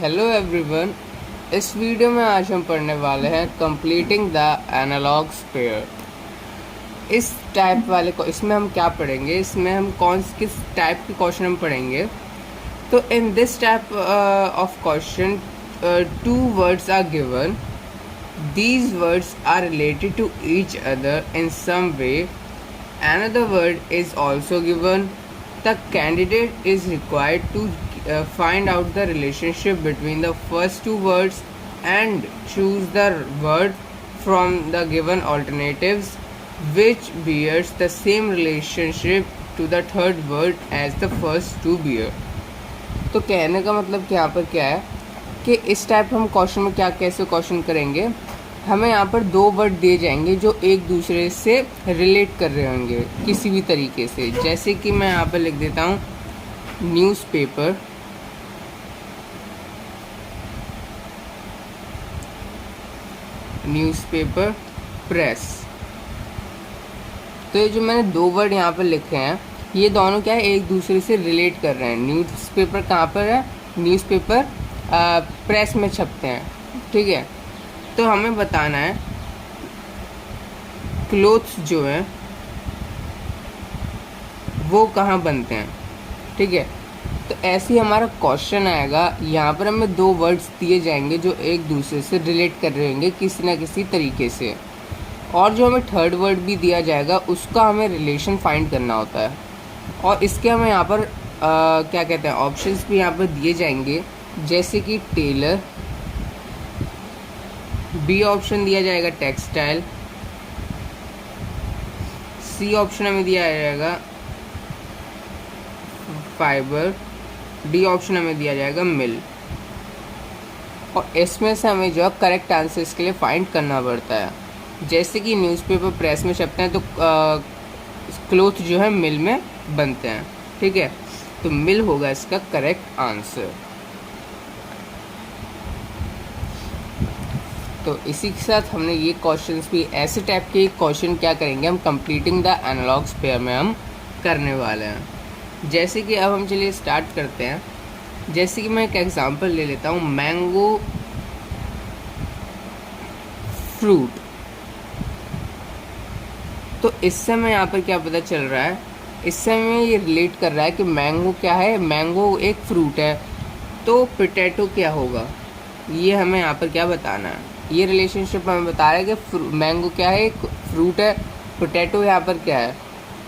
Hello everyone. इस video में आज हम पढ़ने वाले हैं कंप्लीटिंग द एनालॉग पेयर। इस टाइप वाले को इसमें हम क्या पढ़ेंगे, इसमें हम किस टाइप के क्वेश्चन हम पढ़ेंगे। तो in this type of question two words are given. These words are related to each other in some way. Another word is also given. The candidate is required to find out the relationship between the first two words and choose the word from the given alternatives which bears the same relationship to the third word as the first two bear. तो कहने का मतलब कि यहाँ पर क्या है कि इस टाइप हम क्वेश्चन में कैसे क्वेश्चन करेंगे। हमें यहाँ पर दो वर्ड दिए जाएंगे जो एक दूसरे से रिलेट कर रहे होंगे किसी भी तरीके से। जैसे कि मैं यहाँ पर लिख देता हूँ न्यूज़पेपर, न्यूज़पेपर, प्रेस। तो ये जो मैंने दो वर्ड यहाँ पर लिखे हैं ये दोनों क्या है, एक दूसरे से रिलेट कर रहे हैं। न्यूज़पेपर कहाँ पर है, न्यूज़पेपर प्रेस में छपते हैं, ठीक है। तो हमें बताना है क्लोथ्स जो हैं वो कहाँ बनते हैं, ठीक है। तो ऐसे ही हमारा क्वेश्चन आएगा। यहाँ पर हमें दो वर्ड्स दिए जाएंगे जो एक दूसरे से रिलेट कर रहे होंगे किसी ना किसी तरीके से, और जो हमें थर्ड वर्ड भी दिया जाएगा उसका हमें रिलेशन फाइंड करना होता है। और इसके हमें यहाँ पर क्या कहते हैं, ऑप्शंस भी यहाँ पर दिए जाएंगे। जैसे कि टेलर, बी ऑप्शन दिया जाएगा टेक्सटाइल, सी ऑप्शन हमें दिया जाएगा फाइबर, डी ऑप्शन हमें दिया जाएगा मिल। और इसमें से हमें जो है करेक्ट आंसर इसके लिए फाइंड करना पड़ता है। जैसे कि न्यूज़पेपर प्रेस में छपते हैं तो क्लोथ जो है मिल में बनते हैं, ठीक है। तो मिल होगा इसका करेक्ट आंसर। तो इसी के साथ हमने ये क्वेश्चंस भी ऐसे टाइप के क्वेश्चन क्या करेंगे, हम कंप्लीटिंग द एनालॉग पेयर में हम करने वाले हैं। जैसे कि अब हम चलिए स्टार्ट करते हैं। जैसे कि मैं एक एग्जांपल ले लेता हूँ, मैंगो फ्रूट। तो इससे हमें यहाँ पर क्या पता चल रहा है, इससे हमें ये रिलेट कर रहा है कि मैंगो क्या है, मैंगो एक फ्रूट है। तो पोटैटो क्या होगा, ये हमें यहाँ पर क्या बताना है। ये रिलेशनशिप हमें बता रहा है कि मैंगो क्या है, एक फ्रूट है, पोटैटो यहाँ पर क्या है।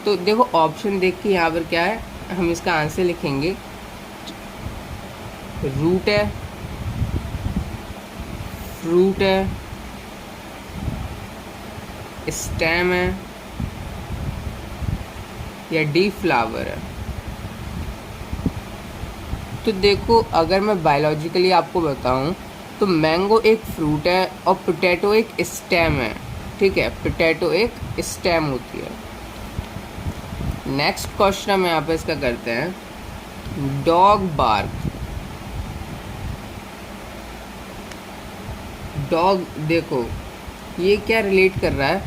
तो देखो ऑप्शन देख के यहाँ पर क्या है, हम इसका आंसर लिखेंगे। रूट है, फ्रूट है, स्टेम है, या डी फ्लावर है। तो देखो अगर मैं बायोलॉजिकली आपको बताऊं तो मैंगो एक फ्रूट है और पोटैटो एक स्टेम है, ठीक है। पोटैटो एक स्टेम होती है। नेक्स्ट क्वेश्चन हम यहाँ पे इसका करते हैं। Dog bark. डॉग देखो ये क्या रिलेट कर रहा है,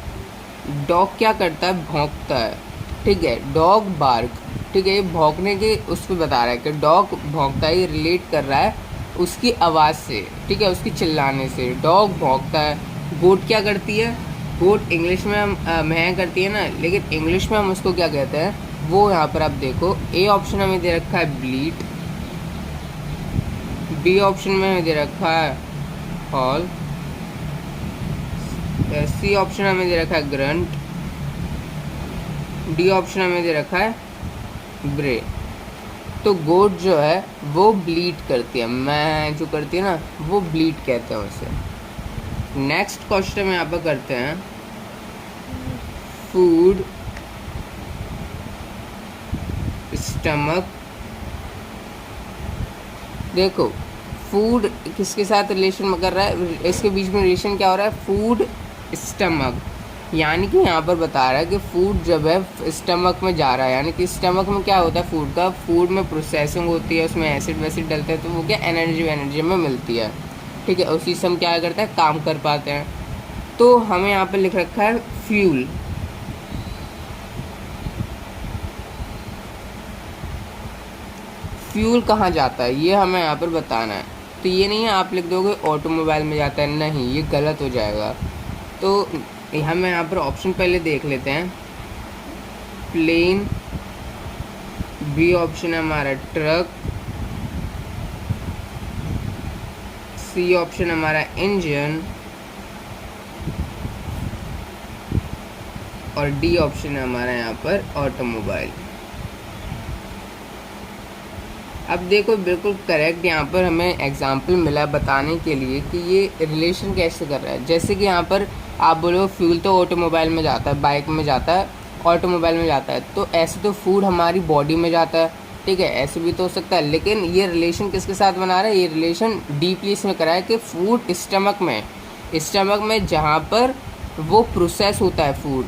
डॉग क्या करता है, भौंकता है, ठीक है। डॉग बार्क, ठीक है, ये भौंकने के उस पर बता रहा है कि डॉग भौंकता है, ये रिलेट कर रहा है उसकी आवाज़ से, ठीक है, उसकी चिल्लाने से। डॉग भौंकता है। गोट क्या करती है, गोट इंग्लिश में हम मैं करती है ना, लेकिन इंग्लिश में हम उसको क्या कहते हैं वो यहाँ पर आप देखो। ए ऑप्शन हमें दे रखा है ब्लीट, बी ऑप्शन में हमें दे रखा है हॉल, सी ऑप्शन हमें दे रखा है ग्रंट, डी ऑप्शन हमें दे रखा है ब्रे। तो गोट जो है वो ब्लीड करती है, मैं जो करती है ना वो ब्लीड कहते हैं उसे। नेक्स्ट क्वेश्चन में यहाँ पर करते हैं फूड, स्टमक। देखो फूड किसके साथ रिलेशन कर रहा है, इसके बीच में रिलेशन क्या हो रहा है, फूड स्टमक। यानी कि यहाँ पर बता रहा है कि फूड जब है स्टमक में जा रहा है, यानी कि स्टमक में क्या होता है फूड का, फूड में प्रोसेसिंग होती है, उसमें एसिड वैसिड डलते हैं तो वो क्या एनर्जी में मिलती है, ठीक है। उसी से हम क्या करते हैं, काम कर पाते हैं। तो हमें यहाँ पर लिख रखा है फ्यूल। फ्यूल कहाँ जाता है ये हमें यहाँ पर बताना है। तो ये नहीं है आप लिख दोगे ऑटोमोबाइल में जाता है, नहीं, ये गलत हो जाएगा। तो हम यहाँ पर ऑप्शन पहले देख लेते हैं। प्लेन, बी ऑप्शन है हमारा ट्रक, सी ऑप्शन हमारा इंजन और डी ऑप्शन है हमारा यहाँ पर ऑटोमोबाइल। अब देखो बिल्कुल करेक्ट यहाँ पर हमें एग्जाम्पल मिला बताने के लिए कि ये रिलेशन कैसे कर रहा है। जैसे कि यहाँ पर आप बोलो फ्यूल तो ऑटोमोबाइल में जाता है, बाइक में जाता है, ऑटोमोबाइल में जाता है, तो ऐसे तो फूड हमारी बॉडी में जाता है, ठीक है, ऐसे भी तो हो सकता है। लेकिन ये रिलेशन किसके साथ बना रहा है, ये रिलेशन डीपली इसमें करा है कि फूड स्टमक में जहाँ पर वो प्रोसेस होता है फूड,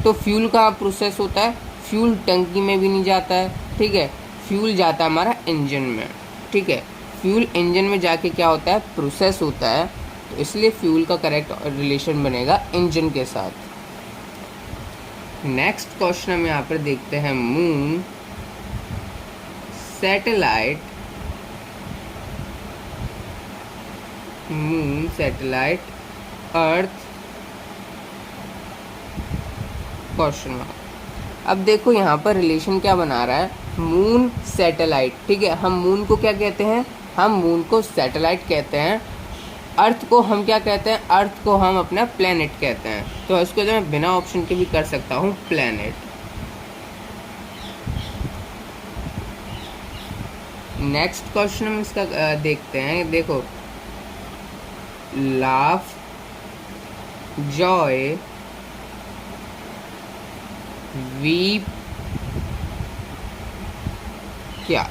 तो फ्यूल कहाँ प्रोसेस होता है, फ्यूल टंकी में भी नहीं जाता है, ठीक है, फ्यूल जाता है हमारा इंजन में, ठीक है, फ्यूल इंजन में जाके क्या होता है, प्रोसेस होता है, तो इसलिए फ्यूल का करेक्ट रिलेशन बनेगा इंजन के साथ। नेक्स्ट क्वेश्चन हम यहाँ पर देखते हैं, मून, सैटेलाइट, अर्थ, क्वेश्चन मार्क। अब देखो यहाँ पर रिलेशन क्या बना रहा है, मून सैटेलाइट, ठीक है, हम मून को क्या कहते हैं, हम मून को सैटेलाइट कहते हैं। अर्थ को हम क्या कहते हैं, अर्थ को हम अपना प्लेनेट कहते हैं। तो इसको जो मैं बिना ऑप्शन के भी कर सकता हूँ, प्लेनेट। नेक्स्ट क्वेश्चन हम इसका देखते हैं। देखो, लाफ, जॉय, वीप, क्या,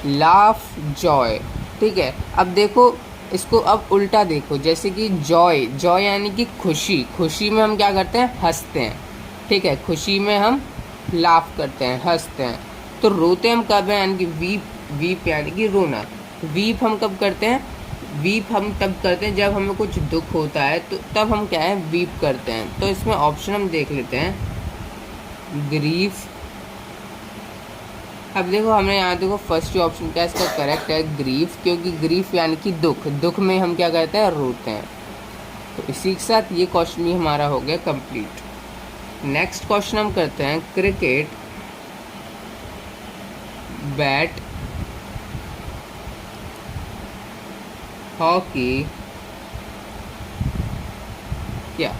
लाफ, जॉय, ठीक है। अब देखो इसको अब उल्टा देखो, जैसे कि जॉय यानी कि खुशी में हम क्या करते हैं, हंसते हैं, ठीक है, खुशी में हम लाफ करते हैं, हंसते हैं। तो रोते हम कब हैं, यानी कि वीप यानी कि रोना। वीप हम कब करते हैं, वीप हम तब करते हैं जब हमें कुछ दुख होता है, तो तब हम क्या है, वीप करते हैं। तो इसमें ऑप्शन हम देख लेते हैं, ग्रीफ। अब देखो हमने यहाँ देखो फर्स्ट ऑप्शन क्या इसका करेक्ट है, ग्रीफ, क्योंकि ग्रीफ यानी कि दुख में हम क्या करते हैं, रोते हैं। तो इसी के साथ ये क्वेश्चन भी हमारा हो गया कंप्लीट। नेक्स्ट क्वेश्चन हम करते हैं, क्रिकेट, बैट, हॉकी, क्या।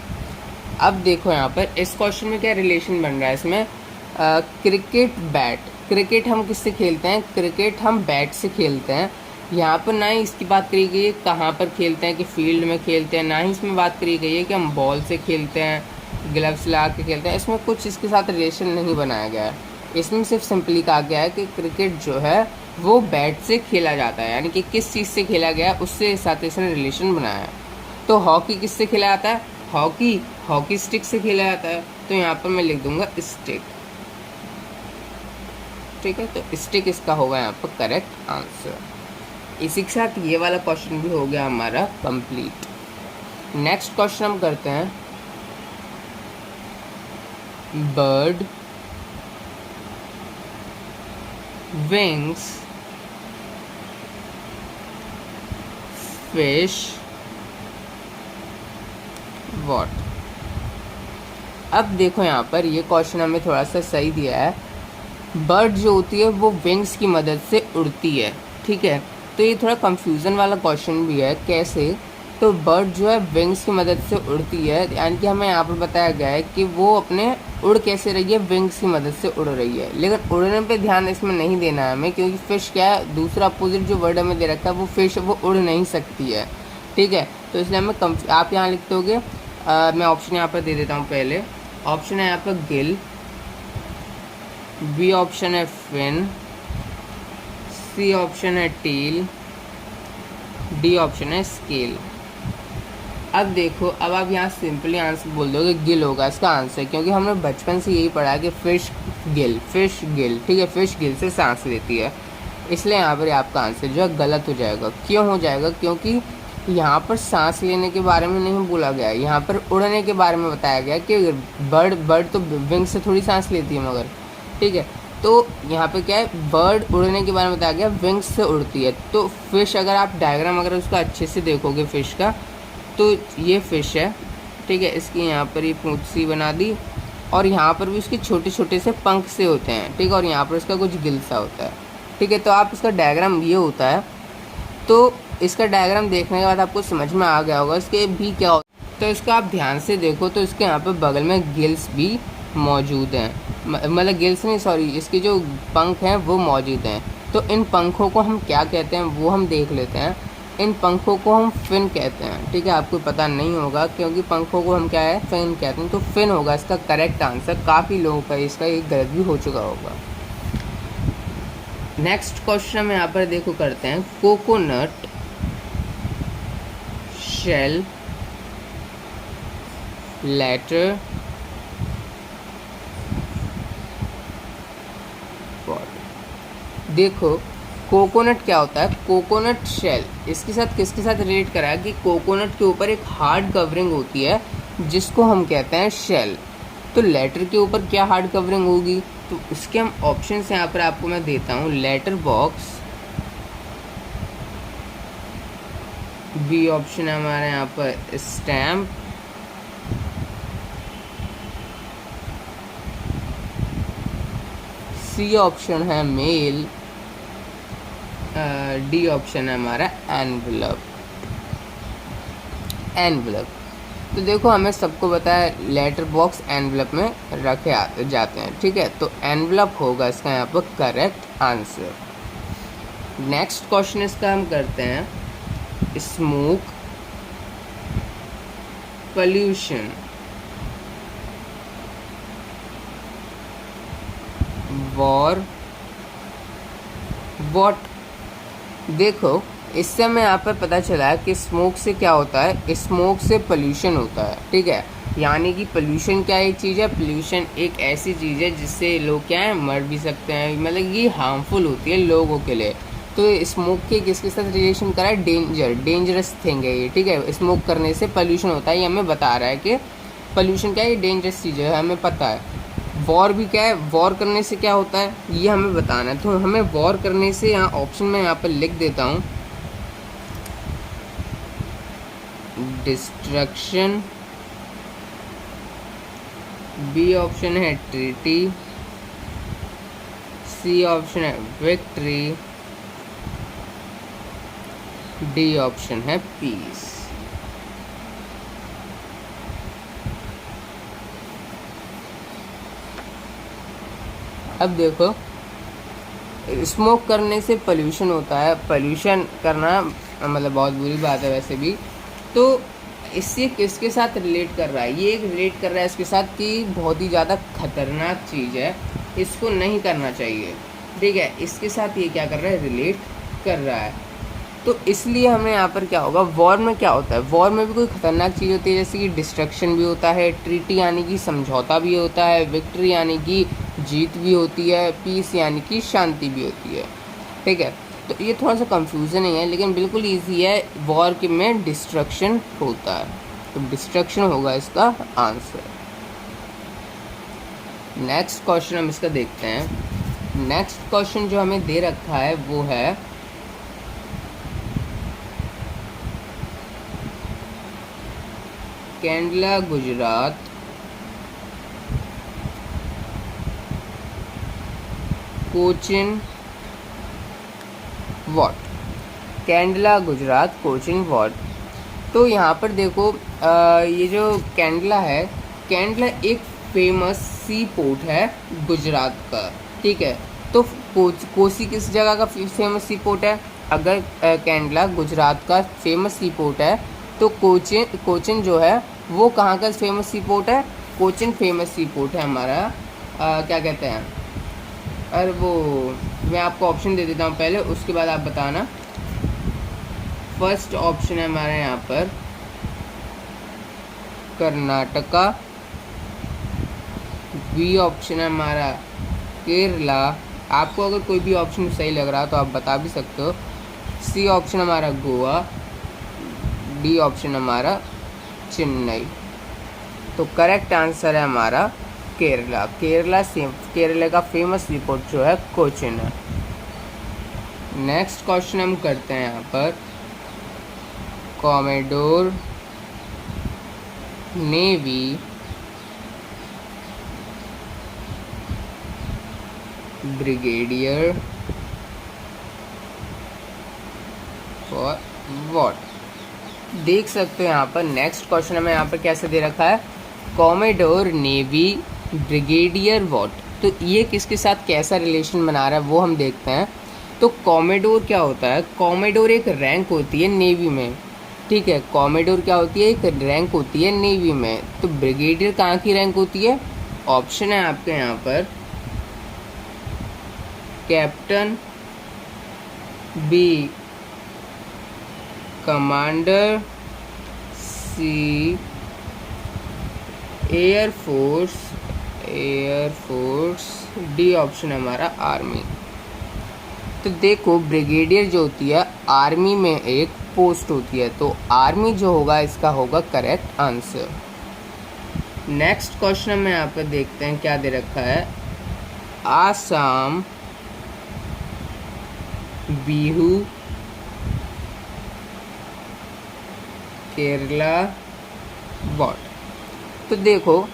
अब देखो यहाँ पर इस क्वेश्चन में क्या रिलेशन बन रहा है, इसमें क्रिकेट, बैट। क्रिकेट हम किससे खेलते हैं, क्रिकेट हम बैट से खेलते हैं। यहाँ पर ना ही इसकी बात करी गई है कहाँ पर खेलते हैं, कि फील्ड में खेलते हैं, ना ही इसमें बात करी गई है कि हम बॉल से खेलते हैं, ग्लव्स लगा के खेलते हैं। इसमें कुछ इसके साथ रिलेशन नहीं बनाया गया है। इसमें सिर्फ सिंपली कहा गया है कि क्रिकेट जो है वो बैट से खेला जाता है, यानी कि किस चीज़ से खेला गया उससे साथ इसने रिलेशन बनाया है। तो हॉकी किससे खेला जाता है, हॉकी स्टिक से खेला जाता है। तो यहाँ पर मैं लिख दूंगा स्टिक, ठीक है। तो स्टिक इसका होगा यहाँ पर करेक्ट आंसर। इसी के साथ ये वाला क्वेश्चन भी हो गया हमारा कंप्लीट। नेक्स्ट क्वेश्चन हम करते हैं, बर्ड, विंग्स, फिश, वॉट। अब देखो यहाँ पर ये क्वेश्चन हमें थोड़ा सा सही दिया है। बर्ड जो होती है वो विंग्स की मदद से उड़ती है, ठीक है। तो ये थोड़ा कंफ्यूजन वाला क्वेश्चन भी है, कैसे, तो बर्ड जो है विंग्स की मदद से उड़ती है, यानी कि हमें यहाँ पर बताया गया है कि वो अपने उड़ कैसे रही है, विंग्स की मदद से उड़ रही है। लेकिन उड़ने पे ध्यान इसमें नहीं देना है हमें, क्योंकि फिश क्या है, दूसरा अपोजिट जो वर्ड हमें दे रखा है वो फिश, वो उड़ नहीं सकती है, ठीक है। तो इसलिए हमें आप यहाँ लिखते होगे, मैं ऑप्शन यहाँ पर दे देता हूँ। पहले ऑप्शन है यहाँ पर गिल, बी ऑप्शन है फिन, सी ऑप्शन है टील, डी ऑप्शन है स्केल। अब देखो, अब आप यहाँ सिंपली आंसर बोल दोगे गिल होगा इसका आंसर, क्योंकि हमने बचपन से यही पढ़ा है कि फिश गिल, ठीक है, फिश गिल से सांस लेती है। इसलिए यहाँ पर आपका आंसर जो है गलत हो जाएगा। क्यों हो जाएगा, क्योंकि यहाँ पर सांस लेने के बारे में नहीं बोला गया है, यहाँ पर उड़ने के बारे में बताया गया कि बर्ड तो विंग से थोड़ी सांस लेती है मगर, ठीक है। तो यहाँ पे क्या है, बर्ड उड़ने के बारे में बताया गया, विंग्स से उड़ती है। तो फिश, अगर आप डायग्राम अगर उसका अच्छे से देखोगे फिश का, तो ये फिश है, ठीक है। इसकी यहाँ पर ये पूंछ सी बना दी, और यहाँ पर भी उसके छोटे छोटे से पंख से होते हैं, ठीक है, और यहाँ पर उसका कुछ गिल सा होता है, ठीक है। तो आप इसका डायग्राम ये होता है। तो इसका डायग्राम देखने के बाद आपको समझ में आ गया होगा इसके भी क्या होता है। तो इसका आप ध्यान से देखो, तो इसके यहाँ पर बगल में गिल्स भी मौजूद हैं, मतलब गिल्स नहीं, सॉरी, इसके जो पंख हैं वो मौजूद हैं। तो इन पंखों को हम क्या कहते हैं वो हम देख लेते हैं। इन पंखों को हम फिन कहते हैं, ठीक है। आपको पता नहीं होगा क्योंकि पंखों को हम क्या है, फिन कहते हैं। तो फिन होगा इसका करेक्ट आंसर। काफ़ी लोगों का इसका एक गलत भी हो चुका होगा। नेक्स्ट क्वेश्चन हम यहाँ पर देखो करते हैं, कोकोनट शेल लेटर देखो कोकोनट क्या होता है, कोकोनट शेल, इसके साथ किसके साथ रिलेट करा है कि कोकोनट के ऊपर एक हार्ड कवरिंग होती है जिसको हम कहते हैं शेल। तो लेटर के ऊपर क्या हार्ड कवरिंग होगी, तो उसके हम ऑप्शन यहाँ पर आपको मैं देता हूँ। लेटर बॉक्स, बी ऑप्शन है हमारे यहाँ पर स्टैम्प, सी ऑप्शन है मेल, डी ऑप्शन है हमारा एनवलप। एनवलप, तो देखो हमें सबको पता है लेटर बॉक्स एनवलप में रखे जाते हैं, ठीक है। तो एनवलप होगा इसका यहाँ पर करेक्ट आंसर। नेक्स्ट क्वेश्चन इसका हम करते हैं, स्मोक पोल्यूशन वॉर वॉट। देखो इससे हमें यहाँ पर पता चला है कि स्मोक से क्या होता है, स्मोक से पोल्यूशन होता है, ठीक है। यानी कि पोल्यूशन क्या एक चीज़ है, पोल्यूशन एक ऐसी चीज़ है जिससे लोग क्या है, मर भी सकते हैं, मतलब ये हार्मफुल होती है लोगों के लिए। तो स्मोक के किसके साथ रिलेशन करा है, डेंजरस थिंग है ये, ठीक है। स्मोक करने से पोल्यूशन होता है, ये हमें बता रहा है कि पोल्यूशन क्या है, ये डेंजरस चीज़ है, हमें पता है। वॉर भी क्या है, वॉर करने से क्या होता है ये हमें बताना है। तो हमें वॉर करने से यहाँ ऑप्शन में यहाँ पर लिख देता हूँ, डिस्ट्रक्शन, बी ऑप्शन है ट्रीटी, सी ऑप्शन है विक्ट्री, डी ऑप्शन है पीस। अब देखो स्मोक करने से पोल्यूशन होता है, पोल्यूशन करना मतलब बहुत बुरी बात है वैसे भी। तो इससे किसके साथ रिलेट कर रहा है, ये एक रिलेट कर रहा है इसके साथ कि बहुत ही ज़्यादा खतरनाक चीज़ है, इसको नहीं करना चाहिए, ठीक है। इसके साथ ये क्या कर रहा है, रिलेट कर रहा है। तो इसलिए हमें यहाँ पर क्या होगा, वॉर में क्या होता है, वॉर में भी कोई खतरनाक चीज़ होती है, जैसे कि डिस्ट्रक्शन भी होता है, ट्रीटी यानी कि समझौता भी होता है, विक्ट्री यानी कि जीत भी होती है, पीस यानी कि शांति भी होती है, ठीक है। तो ये थोड़ा सा कंफ्यूजन ही है, लेकिन बिल्कुल ईजी है। वॉर के में डिस्ट्रक्शन होता है, तो डिस्ट्रक्शन होगा इसका आंसर। नेक्स्ट क्वेश्चन हम इसका देखते हैं। नेक्स्ट क्वेश्चन जो हमें दे रखा है वो है candela Gujarat Cochin what, candela Gujarat Cochin what. तो यहाँ पर देखो ये जो कैंडला है, कैंडला एक फेमस सी पोर्ट है गुजरात का, ठीक है। तो कोसी किस जगह का फेमस सी पोर्ट है, अगर कैंडला गुजरात का फेमस सी पोर्ट है तो कोचिन जो है वो कहाँ का फेमस सी पोर्ट है, कोचिन फेमस सी पोर्ट है हमारा क्या कहते हैं, अरे वो मैं आपको ऑप्शन दे देता हूँ पहले, उसके बाद आप बताना। फर्स्ट ऑप्शन है हमारे यहाँ पर कर्नाटका, बी ऑप्शन है हमारा केरला, आपको अगर कोई भी ऑप्शन सही लग रहा है तो आप बता भी सकते हो, सी ऑप्शन हमारा गोवा, डी ऑप्शन हमारा चेन्नई। तो करेक्ट आंसर है हमारा केरला। केरला का फेमस सीपोर्ट जो है कोचिन है। नेक्स्ट क्वेश्चन हम करते हैं यहाँ पर commodore navy brigadier for what. देख सकते हो यहाँ पर नेक्स्ट क्वेश्चन हमें यहाँ पर कैसे दे रखा है, कॉमोडोर नेवी ब्रिगेडियर व्हाट। तो ये किसके साथ कैसा रिलेशन बना रहा है वो हम देखते हैं। तो कॉमोडोर क्या होता है, कॉमोडोर एक रैंक होती है नेवी में, ठीक है। कॉमोडोर क्या होती है, एक रैंक होती है नेवी में। तो ब्रिगेडियर कहाँ की रैंक होती है, ऑप्शन है आपके यहाँ पर कैप्टन, बी कमांडर, सी एयरफोर्स, डी ऑप्शन है हमारा आर्मी। तो देखो ब्रिगेडियर जो होती है आर्मी में एक पोस्ट होती है, तो आर्मी जो होगा इसका होगा करेक्ट आंसर। नेक्स्ट क्वेश्चन में यहाँ पर देखते हैं क्या दे रखा है, आसाम बिहू केरला व्हाट। तो देखो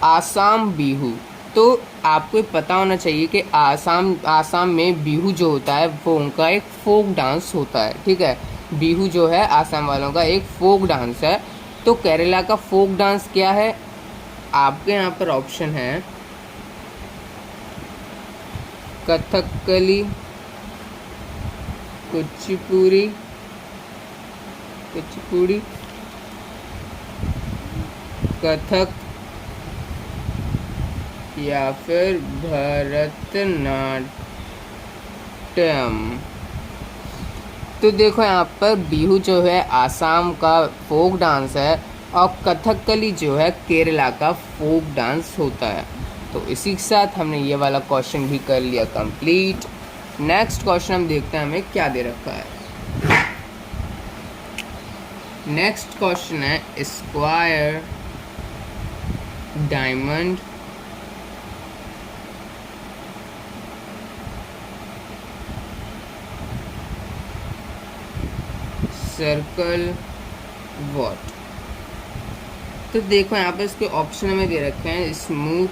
आसाम बिहू, तो आपको पता होना चाहिए कि आसाम में बिहू जो होता है वो उनका एक फोक डांस होता है, ठीक है। बिहू जो है आसाम वालों का एक फोक डांस है। तो केरला का फोक डांस क्या है, आपके यहाँ पर ऑप्शन है कथकली, कुचिपुड़ी, कथक या फिर भरतनाट्यम। तो देखो यहाँ पर बिहू जो है आसाम का फोक डांस है और कथकली जो है केरला का फोक डांस होता है। तो इसी के साथ हमने ये वाला क्वेश्चन भी कर लिया कंप्लीट। नेक्स्ट क्वेश्चन हम देखते हैं हमें क्या दे रखा है। नेक्स्ट क्वेश्चन है स्क्वायर डायमंड सर्कल व्हाट। तो देखो यहाँ पे इसके ऑप्शन हमें दे रखे हैं स्मूथ,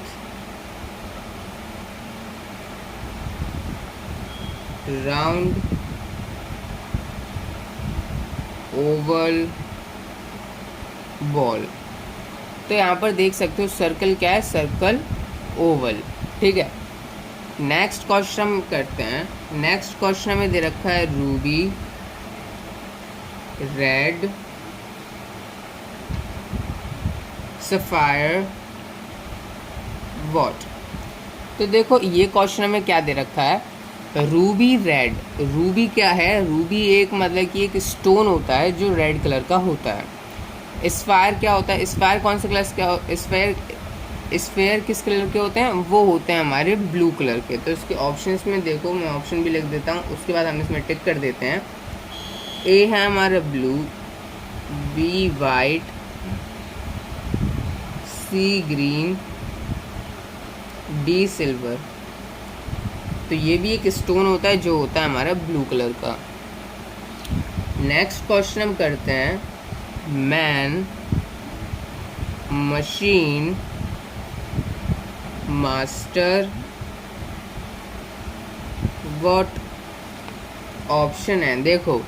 राउंड, ओवल, बॉल। तो यहाँ पर देख सकते हो सर्कल क्या है, सर्कल ओवल, ठीक है। नेक्स्ट क्वेश्चन हम करते हैं। नेक्स्ट क्वेश्चन हमें दे रखा है रूबी रेड सफायर व्हाट। तो देखो ये क्वेश्चन हमें क्या दे रखा है, रूबी रेड। रूबी क्या है, रूबी एक मतलब कि एक स्टोन होता है जो रेड कलर का होता है। स्फायर क्या होता है, स्फायर कौन से कलर का, स्फेयर किस कलर के होते हैं, वो होते हैं हमारे ब्लू कलर के। तो इसके ऑप्शंस में देखो मैं ऑप्शन भी लिख देता हूँ, उसके बाद हम इसमें टिक कर देते हैं। ए है हमारा ब्लू, बी वाइट, सी ग्रीन, डी सिल्वर। तो ये भी एक स्टोन होता है जो होता है हमारा ब्लू कलर का। नेक्स्ट क्वेश्चन हम करते हैं man, machine, master what. Option है देखो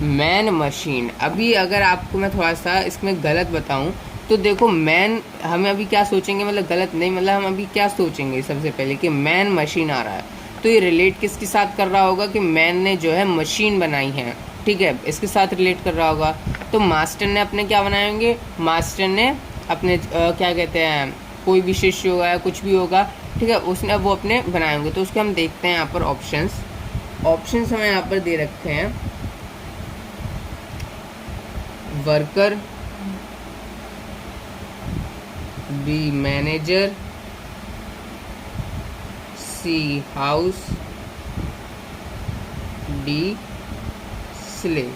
मैन, मशीन। अभी अगर आपको मैं थोड़ा सा इसमें गलत बताऊं तो देखो मैन हमें अभी क्या सोचेंगे, मतलब गलत नहीं, मतलब हम अभी क्या सोचेंगे सबसे पहले कि मैन मशीन आ रहा है, तो ये रिलेट किसके साथ कर रहा होगा कि मैन ने जो है मशीन बनाई है, ठीक है, इसके साथ रिलेट कर रहा होगा। तो मास्टर ने अपने क्या बनाए होंगे, मास्टर ने अपने क्या कहते हैं कोई भी शिष्य होगा या कुछ भी होगा, ठीक है, उसने वो अपने बनाए होंगे। तो उसके हम देखते हैं यहाँ पर ऑप्शंस हमें यहाँ पर दे रखे हैं वर्कर, बी मैनेजर, सी हाउस, डी स्लेव।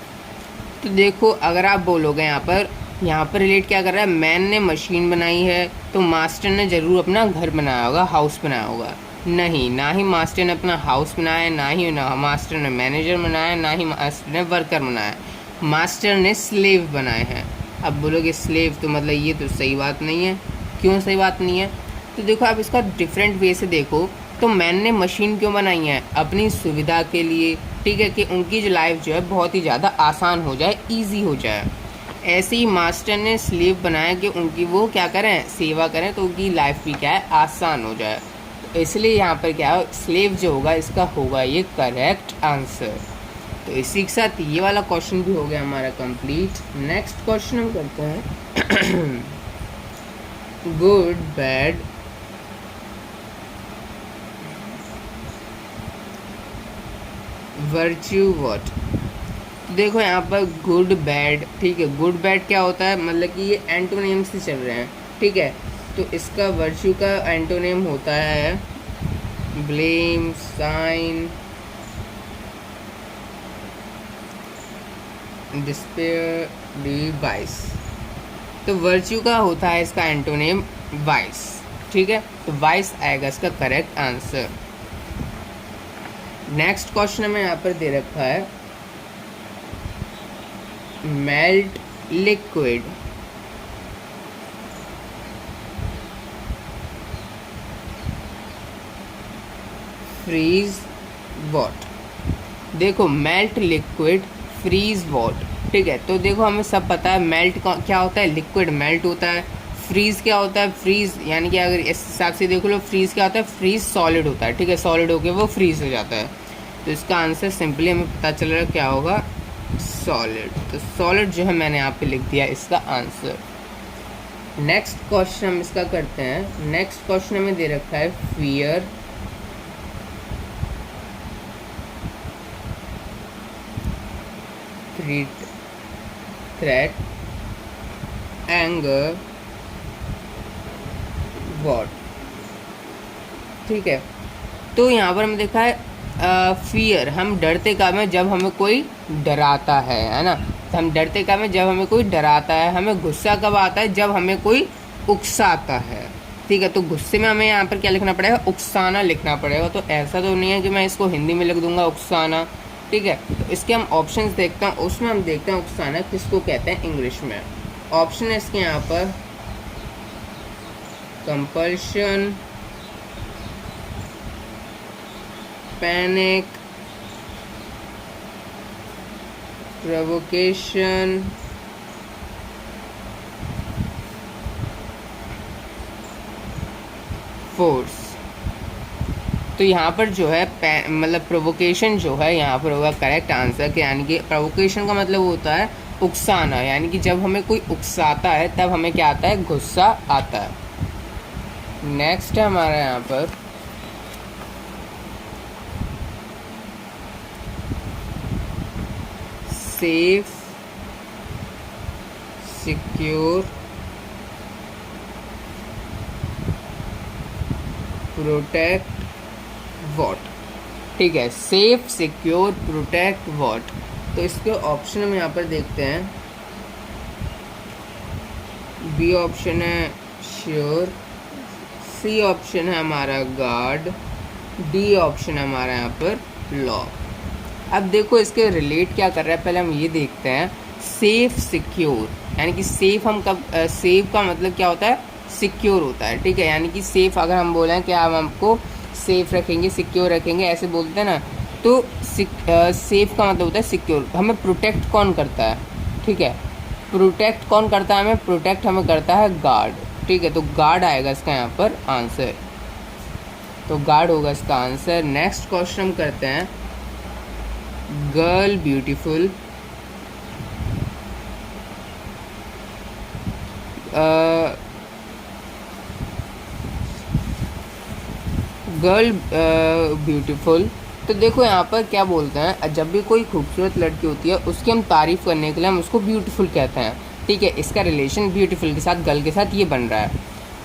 तो देखो अगर आप बोलोगे यहाँ पर यहाँ पर रिलेट क्या कर रहा है, मैन ने मशीन बनाई है तो मास्टर ने ज़रूर अपना घर बनाया होगा, हाउस बनाया होगा। नहीं, ना ही मास्टर ने अपना हाउस बनाया है, ना मास्टर ने मैनेजर बनाया, ना ही मास्टर ने वर्कर बनाया, मास्टर ने स्लेव बनाए हैं। अब बोलोगे स्लेव तो मतलब ये तो सही बात नहीं है। क्यों सही बात नहीं है? तो देखो आप इसका डिफरेंट वे से देखो, तो मैन ने मशीन क्यों बनाई है? अपनी सुविधा के लिए, ठीक है, कि उनकी जो लाइफ जो है बहुत ही ज़्यादा आसान हो जाए, ईजी हो जाए। ऐसे ही मास्टर ने स्लेव बनाया कि उनकी वो क्या करें, सेवा करें, तो उनकी लाइफ भी क्या है, आसान हो जाए। तो इसलिए यहाँ पर क्या है, स्लेव जो होगा इसका होगा ये करेक्ट आंसर। तो इसी के साथ ये वाला क्वेश्चन भी हो गया हमारा कंप्लीट। नेक्स्ट क्वेश्चन हम करते हैं गुड बैड वर्च्यू व्हाट। देखो यहाँ पर गुड बैड, ठीक है, गुड बैड क्या होता है, मतलब कि ये एंटोनिम से चल रहे हैं, ठीक है। तो इसका वर्च्यू का एंटोनिम होता है ब्लेम, साइन, डिस्पेयर, वाइस। तो वर्च्यू का होता है इसका एंटोनिम वाइस, ठीक है। तो वाइस आएगा इसका करेक्ट आंसर। नेक्स्ट क्वेश्चन हमें यहाँ पर दे रखा है मेल्ट लिक्विड, फ्रीज वॉट। देखो मेल्ट लिक्विड फ्रीज वॉट, ठीक है। तो देखो हमें सब पता है मेल्ट क्या होता है, लिक्विड मेल्ट होता है। फ्रीज क्या होता है, फ्रीज यानी कि अगर इस हिसाब से देख लो, फ्रीज क्या होता है, फ्रीज सॉलिड होता है, ठीक है, सॉलिड होके वो फ्रीज हो जाता है। तो इसका आंसर सिंपली हमें पता चल रहा है क्या होगा, सॉलिड। तो सॉलिड जो है मैंने यहाँ पे लिख दिया इसका आंसर। नेक्स्ट क्वेश्चन हम इसका करते हैं। नेक्स्ट क्वेश्चन हमें दे रखा है फियर, थ्रेट, एंगर, वॉट, ठीक है। तो यहाँ पर हमें देखा है फियर, हम डरते कब हैं, जब हमें कोई डराता है ना। तो हम डरते कब हैं, जब हमें कोई डराता है। हमें गुस्सा कब आता है, जब हमें कोई उकसाता है, ठीक है। तो गुस्से में हमें यहाँ पर क्या लिखना पड़ेगा, उकसाना लिखना पड़ेगा। तो ऐसा तो नहीं है कि मैं इसको हिंदी में लिख दूंगा उकसाना, ठीक है। तो इसके हम ऑप्शंस देखते हैं, उसमें हम देखते हैं उकसाना किसको कहते हैं इंग्लिश में। ऑप्शन है इसके यहाँ पर कंपल्शन, पैनिक, प्रोवोकेशन, फोर्स। तो यहाँ पर जो है मतलब प्रोवोकेशन जो है यहाँ पर होगा करेक्ट आंसर के, यानी कि प्रोवोकेशन का मतलब होता है उकसाना, यानी कि जब हमें कोई उकसाता है तब हमें क्या आता है, गुस्सा आता है। नेक्स्ट है हमारा यहाँ पर सेफ, सिक्योर, प्रोटेक्ट, वॉट, ठीक है। Safe, secure, protect, what. तो इसके ऑप्शन हम यहाँ पर देखते हैं। बी ऑप्शन है श्योर, सी ऑप्शन है हमारा गार्ड, डी ऑप्शन है हमारा यहाँ पर लॉक। अब देखो इसके रिलेट क्या कर रहा है, पहले हम ये देखते हैं। सेफ, सिक्योर, यानी कि सेफ हम कब, सेफ का मतलब क्या होता है, सिक्योर होता है, ठीक है। यानी कि सेफ अगर हम बोलें कि हम हमको सेफ रखेंगे, सिक्योर रखेंगे, ऐसे बोलते हैं ना, तो सेफ का मतलब होता है सिक्योर। हमें प्रोटेक्ट कौन करता है, ठीक है, प्रोटेक्ट कौन करता है हमें, प्रोटेक्ट हमें करता है गार्ड, ठीक है। तो गार्ड आएगा इसका यहाँ पर आंसर, तो गार्ड होगा इसका आंसर। नेक्स्ट क्वेश्चन हम करते हैं गर्ल ब्यूटीफुल, गर्ल ब्यूटीफुल। तो देखो यहाँ पर क्या बोलते हैं, जब भी कोई खूबसूरत लड़की होती है उसकी हम तारीफ़ करने के लिए हम उसको ब्यूटीफुल कहते हैं, ठीक है। इसका रिलेशन ब्यूटीफुल के साथ, गर्ल के साथ ये बन रहा है।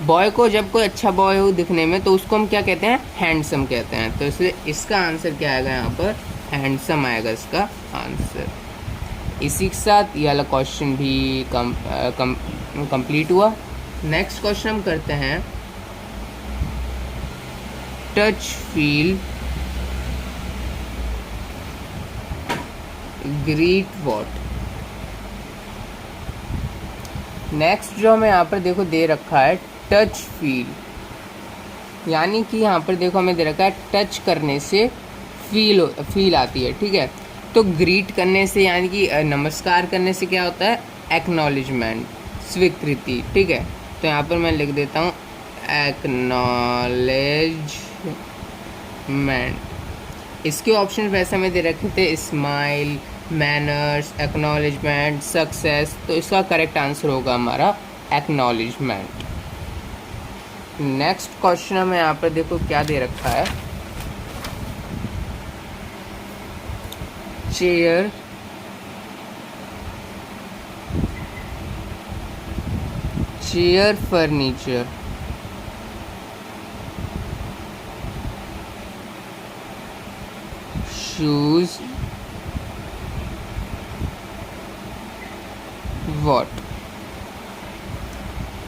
बॉय को जब कोई अच्छा बॉय हो दिखने में तो उसको हम क्या कहते हैं, हैंडसम कहते हैं। तो इसलिए इसका आंसर क्या आएगा यहाँ पर, हैंडसम आएगा इसका आंसर। इसी के साथ ये वाला क्वेश्चन भी कंप्लीट हुआ। नेक्स्ट क्वेश्चन हम करते हैं touch feel greet what. Next जो हमें यहाँ पर देखो दे रखा है टच फील, यानी कि यहाँ पर देखो हमें दे रखा है टच करने से फील आती है, ठीक है। तो ग्रीट करने से यानी कि नमस्कार करने से क्या होता है, एक्नॉलेजमेंट, स्वीकृति, ठीक है। तो यहाँ पर मैं लिख देता हूँ एक्नॉलेजमेंट। इसके ऑप्शन वैसे हमें दे रखे थे स्माइल, मैनर्स, एक्नॉलेजमेंट, सक्सेस। तो इसका करेक्ट आंसर होगा हमारा एक्नॉलेजमेंट। नेक्स्ट क्वेश्चन हमें यहाँ पर देखो क्या दे रखा है, चेयर, फर्नीचर, शूज, वॉट।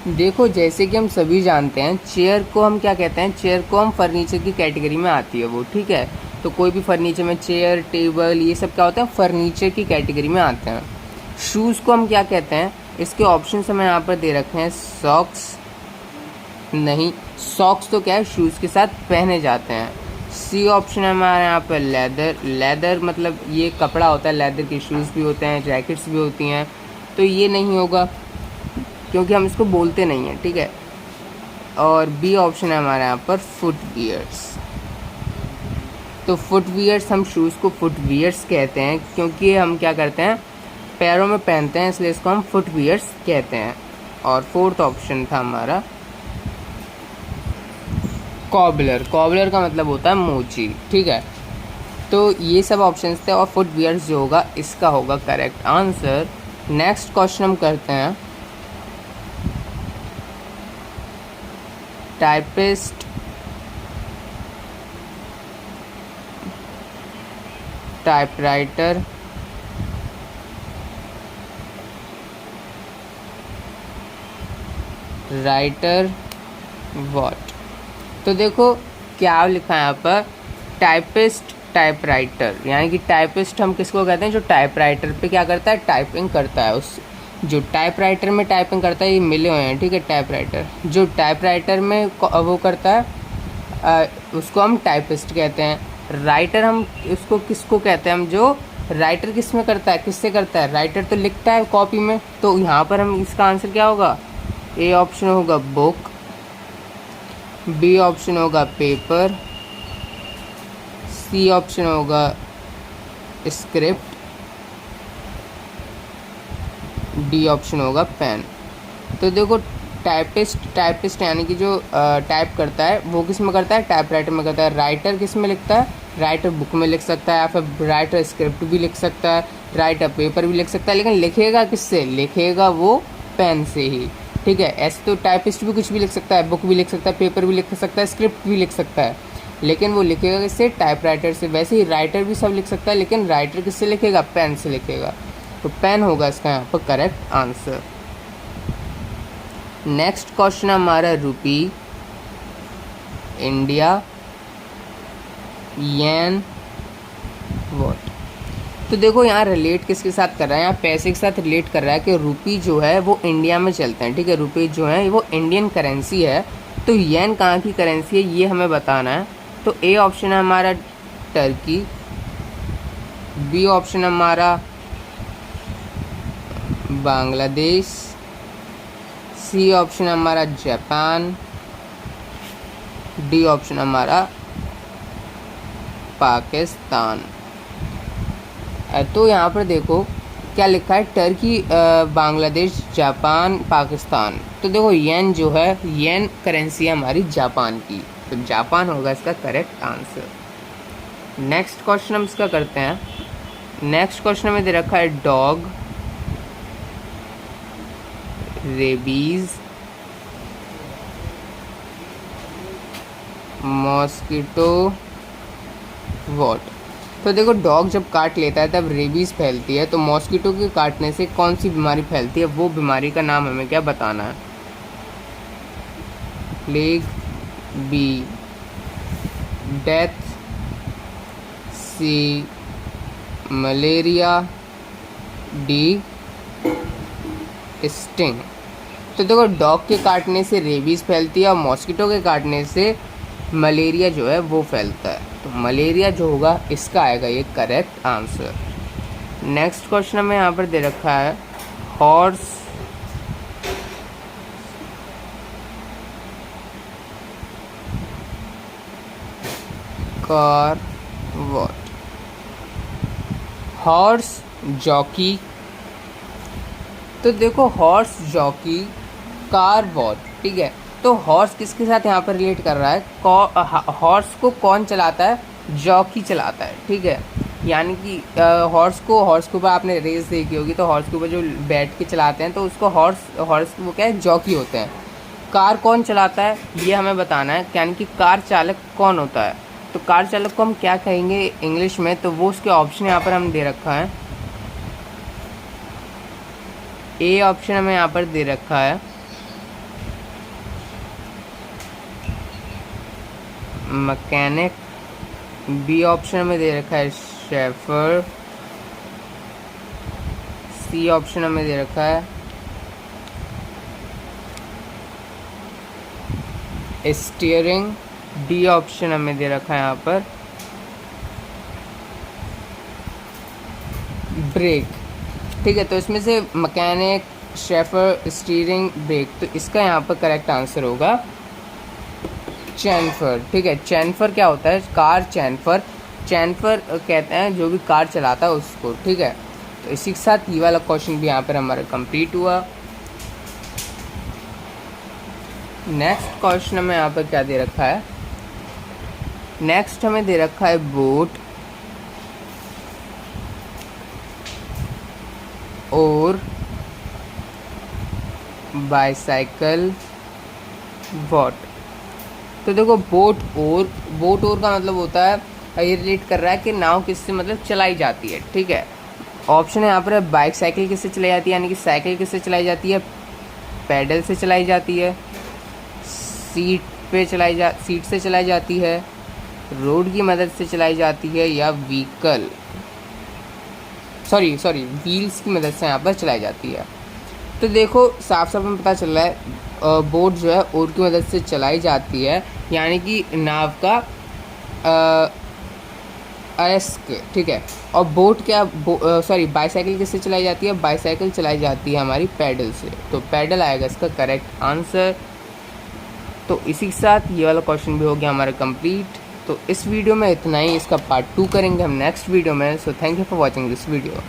देखो जैसे कि हम सभी जानते हैं चेयर को हम क्या कहते हैं, चेयर को हम फर्नीचर की कैटेगरी में आती है वो, ठीक है। तो कोई भी फर्नीचर में चेयर, टेबल, ये सब क्या होता है, फर्नीचर की कैटेगरी में आते हैं। शूज़ को हम क्या कहते हैं, इसके ऑप्शन हमें यहाँ पर दे रखे हैं सॉक्स, नहीं सॉक्स तो क्या है शूज़ के साथ पहने जाते हैं। सी ऑप्शन है हमारे यहाँ पर लेदर मतलब ये कपड़ा होता है, लेदर के शूज़ भी होते हैं, जैकेट्स भी होती हैं। तो ये नहीं होगा क्योंकि हम इसको बोलते नहीं हैं, ठीक है। और बी ऑप्शन है हमारे यहाँ पर फुटवियर्स। तो फुटवियर्स, हम शूज़ को फुटवियर्स कहते हैं क्योंकि हम क्या करते हैं, पैरों में पहनते हैं, इसलिए इसको हम फुटवियर्स कहते हैं। और फोर्थ ऑप्शन था हमारा कॉबलर। कॉबलर का मतलब होता है मोची, ठीक है। तो ये सब ऑप्शंस थे और फुटवियर्स जो होगा इसका होगा करेक्ट आंसर। नेक्स्ट क्वेश्चन हम करते हैं टाइपिस्ट, टाइपराइटर, राइटर, व्हाट। तो देखो क्या लिखा है यहाँ पर, टाइपिस्ट, टाइपराइटर, यानी कि टाइपिस्ट हम किसको कहते हैं, जो टाइपराइटर पे क्या करता है, टाइपिंग करता है। उस जो टाइपराइटर में टाइपिंग करता है, ये मिले हुए हैं, ठीक है। टाइपराइटर जो टाइपराइटर में वो करता है उसको हम टाइपिस्ट कहते हैं। राइटर हम उसको किसको कहते हैं, हम जो राइटर किस में करता है, किससे करता है, राइटर तो लिखता है कॉपी में। तो यहाँ पर हम इसका आंसर क्या होगा, ए ऑप्शन होगा बुक, बी ऑप्शन होगा पेपर, सी ऑप्शन होगा स्क्रिप्ट, डी ऑप्शन होगा पेन। तो देखो टाइपिस्ट यानी कि जो टाइप करता है वो किस में करता है, टाइपराइटर में करता है। राइटर किस में लिखता है, राइटर बुक में लिख सकता है, या फिर राइटर स्क्रिप्ट भी लिख सकता है, राइटर पेपर भी लिख सकता है, लेकिन लिखेगा किससे, लिखेगा वो पेन से ही, ठीक है। ऐसे तो टाइपिस्ट भी कुछ भी लिख सकता है, बुक भी लिख सकता है, पेपर भी लिख सकता है, स्क्रिप्ट भी लिख सकता है, लेकिन वो लिखेगा किससे, टाइपराइटर से। वैसे ही राइटर भी सब लिख सकता है, लेकिन राइटर किससे लिखेगा, पेन से लिखेगा। तो पेन होगा इसका यहाँ पर करेक्ट आंसर। नेक्स्ट क्वेश्चन हमारा रुपी, इंडिया, येन, व्हाट। तो देखो यहाँ रिलेट किसके साथ कर रहा है, यहाँ पैसे के साथ रिलेट कर रहा है कि रुपी जो है वो इंडिया में चलते हैं, ठीक है। रुपी जो है वो इंडियन करेंसी है। तो येन कहाँ की करेंसी है ये हमें बताना है। तो ए ऑप्शन है हमारा टर्की, बी ऑप्शन हमारा बांग्लादेश, सी ऑप्शन हमारा जापान, डी ऑप्शन हमारा पाकिस्तान। तो यहाँ पर देखो क्या लिखा है, टर्की, बांग्लादेश, जापान, पाकिस्तान। तो देखो येन जो है, येन करेंसी है हमारी जापान की, तो जापान होगा इसका करेक्ट आंसर। नेक्स्ट क्वेश्चन हम इसका करते हैं। नेक्स्ट क्वेश्चन में दे रखा है डॉग, रेबीज, मॉस्किटो, व्हाट। तो देखो डॉग जब काट लेता है तब रेबीज़ फैलती है, तो मॉस्किटो के काटने से कौन सी बीमारी फैलती है, वो बीमारी का नाम हमें क्या बताना है। प्लेग, बी डेथ, सी मलेरिया, डी स्टिंग। तो देखो डॉग के काटने से रेबीज़ फैलती है और मॉस्किटो के काटने से मलेरिया जो है वो फैलता है। तो मलेरिया जो होगा इसका आएगा ये करेक्ट आंसर। नेक्स्ट क्वेश्चन हमें यहाँ पर दे रखा है horse car what. Horse jockey, तो देखो हॉर्स जॉकी कार वॉट, ठीक है। तो हॉर्स किसके साथ यहाँ पर रिलेट कर रहा है, हॉर्स को कौन चलाता है, जॉकी चलाता है, ठीक है। यानी कि हॉर्स के ऊपर आपने रेस देखी होगी, तो हॉर्स के ऊपर जो बैठ के चलाते हैं तो उसको हॉर्स वो क्या है, जॉकी होते हैं। कार कौन चलाता है ये हमें बताना है, यानी कि कार चालक कौन होता है। तो कार चालक को हम क्या कहेंगे इंग्लिश में, तो वो उसके ऑप्शन यहाँ पर हम दे रखा है। ए ऑप्शन हमें यहाँ पर दे रखा है मैकेनिक, बी ऑप्शन में दे रखा है शेफर, सी ऑप्शन हमें दे रखा है स्टीयरिंग, डी ऑप्शन हमें दे रखा है यहाँ पर ब्रेक, ठीक है। तो इसमें से मैकेनिक, शेफर, स्टीयरिंग, ब्रेक, तो इसका यहाँ पर करेक्ट आंसर होगा चैनफर, ठीक है। चैनफर क्या होता है, कार चैनफर, चैनफर कहते हैं जो भी कार चलाता है उसको, ठीक है। तो इसी के साथ ये वाला क्वेश्चन भी यहाँ पर हमारा कंप्लीट हुआ। नेक्स्ट क्वेश्चन हमें यहाँ पर क्या दे रखा है, नेक्स्ट हमें दे रखा है बोट और बाइसाइकिल वॉट। तो देखो बोट और का मतलब होता है, ये रिलेट कर रहा है कि नाव किससे मतलब चलाई जाती है, ठीक है। ऑप्शन है यहाँ पर बाइक साइकिल किससे चलाई जाती है, यानी कि साइकिल किससे चलाई जाती है, पैडल से चलाई जाती है, सीट से चलाई जाती है, रोड की मदद से चलाई जाती है, या व्हील्स की मदद से यहाँ पर चलाई जाती है। तो देखो साफ साफ में पता चल रहा है बोट जो है ओर की मदद से चलाई जाती है, यानी कि नाव का अयस्क, ठीक है। और बोट क्या बाईसाइकिल किससे चलाई जाती है, बाईसाइकिल चलाई जाती है हमारी पैडल से, तो पैडल आएगा इसका करेक्ट आंसर। तो इसी के साथ ये वाला क्वेश्चन भी हो गया हमारा कंप्लीट। तो इस वीडियो में इतना ही, इसका पार्ट 2 करेंगे हम नेक्स्ट वीडियो में। So thank you for watching this video.